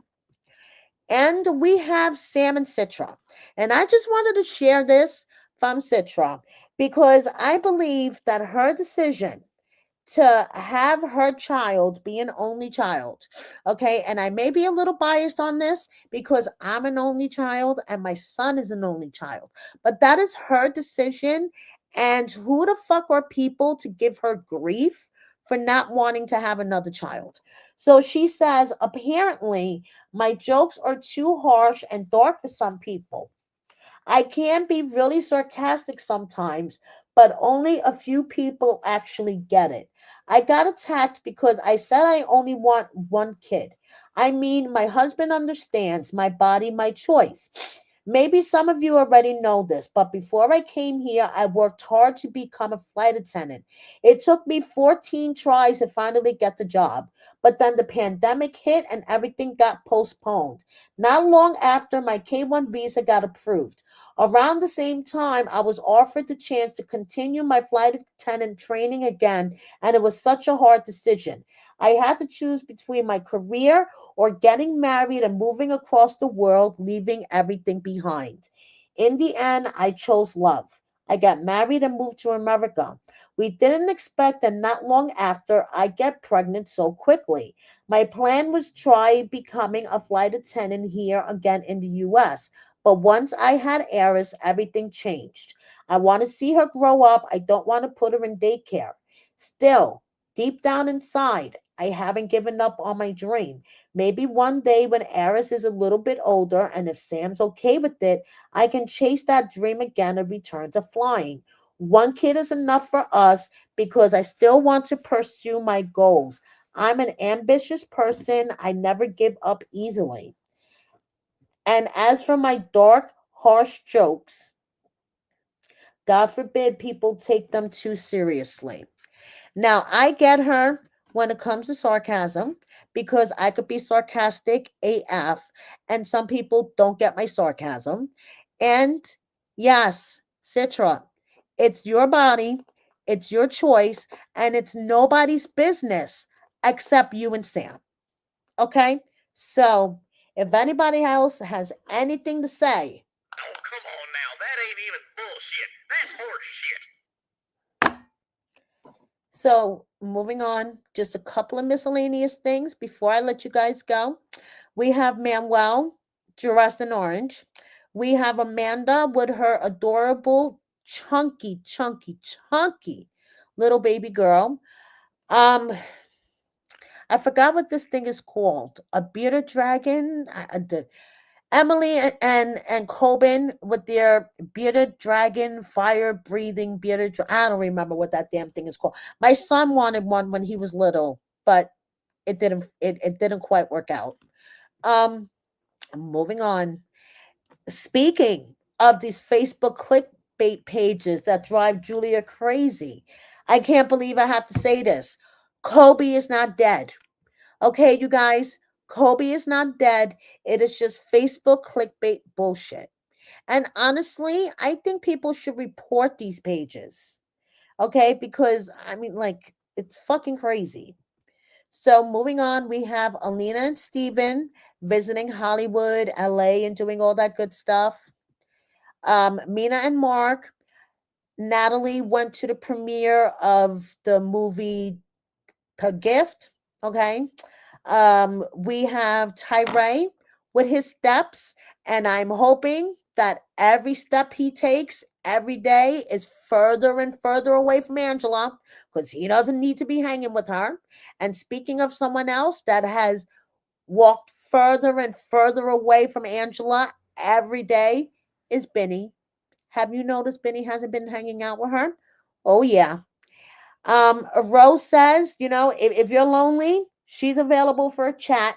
And we have Sam and Citra. And I just wanted to share this from Citra because I believe that her decision to have her child be an only child. Okay. And I may be a little biased on this because I'm an only child and my son is an only child. But that is her decision. And who the fuck are people to give her grief for not wanting to have another child? So she says, apparently, my jokes are too harsh and dark for some people. I can be really sarcastic sometimes, but only a few people actually get it. I got attacked because I said I only want one kid. I mean, my husband understands my body, my choice. Maybe some of you already know this, but before I came here, I worked hard to become a flight attendant. It took me 14 tries to finally get the job, but then the pandemic hit and everything got postponed. Not long after, my K1 visa got approved. Around the same time, I was offered the chance to continue my flight attendant training again, and it was such a hard decision. I had to choose between my career or getting married and moving across the world, leaving everything behind. In the end, I chose love. I got married and moved to America. We didn't expect that not long after I get pregnant so quickly. My plan was try becoming a flight attendant here again in the US. But once I had Eris, everything changed. I want to see her grow up. I don't want to put her in daycare. Still, deep down inside, I haven't given up on my dream. Maybe one day when Eris is a little bit older and if Sam's okay with it, I can chase that dream again and return to flying. One kid is enough for us because I still want to pursue my goals. I'm an ambitious person. I never give up easily. And as for my dark, harsh jokes, God forbid people take them too seriously. Now, I get her when it comes to sarcasm because I could be sarcastic AF, and some people don't get my sarcasm. And yes, Citra, it's your body, it's your choice, and it's nobody's business except you and Sam. Okay? So, if anybody else has anything to say, Oh, come on now. That ain't even bullshit. That's horse shit. so moving on, just a couple of miscellaneous things before I let you guys go. We have Manuel dressed in orange. We have Amanda with her adorable, chunky little baby girl. Um, I forgot what this thing is called. A bearded dragon. Emily and Coben with their bearded dragon, fire breathing I don't remember what that damn thing is called. My son wanted one when he was little, but it didn't quite work out. Um, moving on. Speaking of these Facebook clickbait pages that drive Julia crazy, I can't believe I have to say this. Kobe is not dead. Okay, you guys, Kobe is not dead. It is just Facebook clickbait bullshit. And honestly, I think people should report these pages. Okay, because I mean, like, it's fucking crazy. So moving on, we have Alina and Steven visiting Hollywood, LA, and doing all that good stuff. Mina and Mark. Natalie went to the premiere of the movie The Gift. Okay. We have Tyree with his steps, and I'm hoping that every step he takes every day is further and further away from Angela because he doesn't need to be hanging with her. And speaking of someone else that has walked further and further away from Angela every day is Benny. Have you noticed Benny hasn't been hanging out with her? Oh, yeah. Rose says, if you're lonely, she's available for a chat.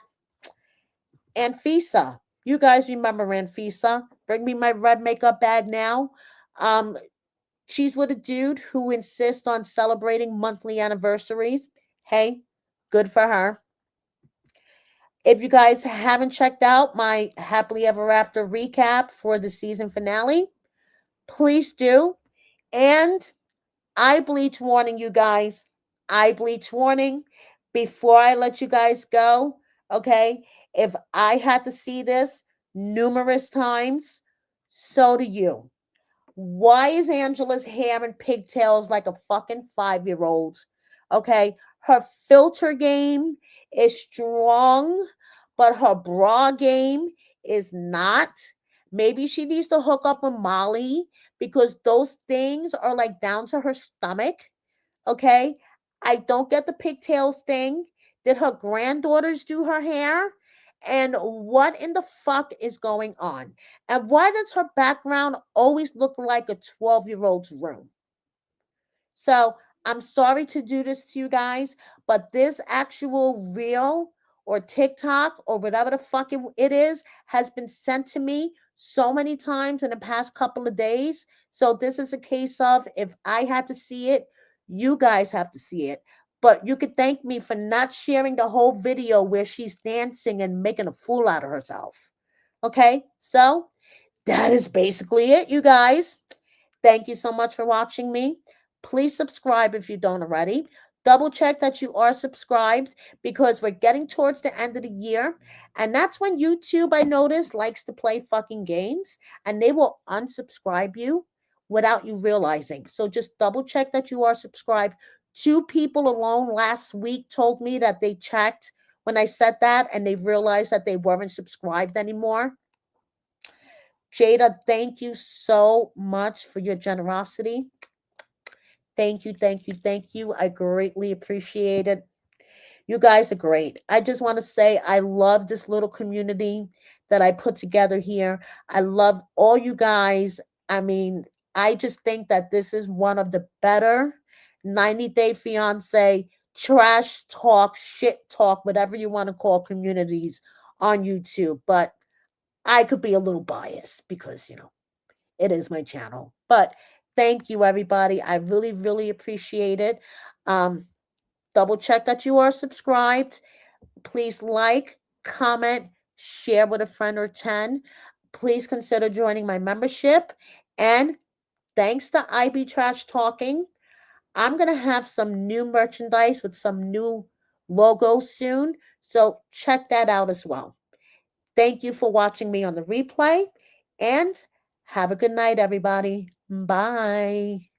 Anfisa, you guys remember Anfisa? Bring me my red makeup bag now. Um, she's with a dude who insists on celebrating monthly anniversaries. Hey, good for her. If you guys haven't checked out my Happily Ever After recap for the season finale, please do. And I bleach warning, you guys. I bleach warning before I let you guys go. Okay. If I had to see this numerous times, so do you. Why is Angela's hair and pigtails like a fucking 5-year old? Okay. Her filter game is strong, but her bra game is not. Maybe she needs to hook up with Molly because those things are like down to her stomach. Okay. I don't get the pigtails thing. Did her granddaughters do her hair? And what in the fuck is going on? And why does her background always look like a 12-year-old's room? So I'm sorry to do this to you guys, but this actual reel or TikTok or whatever the fuck it is has been sent to me so many times in the past couple of days. So this is a case of if I had to see it, you guys have to see it. But you could thank me for not sharing the whole video where she's dancing and making a fool out of herself. Okay, so that is basically it, you guys. Thank you so much for watching me. Please subscribe if you don't already. Double check that you are subscribed because we're getting towards the end of the year. And that's when YouTube, I notice, likes to play fucking games and they will unsubscribe you without you realizing. So just double check that you are subscribed. 2 people alone last week told me that they checked when I said that and they realized that they weren't subscribed anymore. Jada, thank you so much for your generosity. Thank you, thank you, thank you. I greatly appreciate it. You guys are great. I just want to say I love this little community that I put together here. I love all you guys. I mean, I just think that this is one of the better 90 Day Fiance trash talk, shit talk, whatever you want to call communities on YouTube. But I could be a little biased because, it is my channel. But thank you, everybody. I really, really appreciate it. Um, double check that you are subscribed. Please like, comment, share with a friend or 10. Please consider joining my membership. And thanks to IB Trash Talking, I'm going to have some new merchandise with some new logos soon. So check that out as well. Thank you for watching me on the replay and have a good night, everybody. Bye.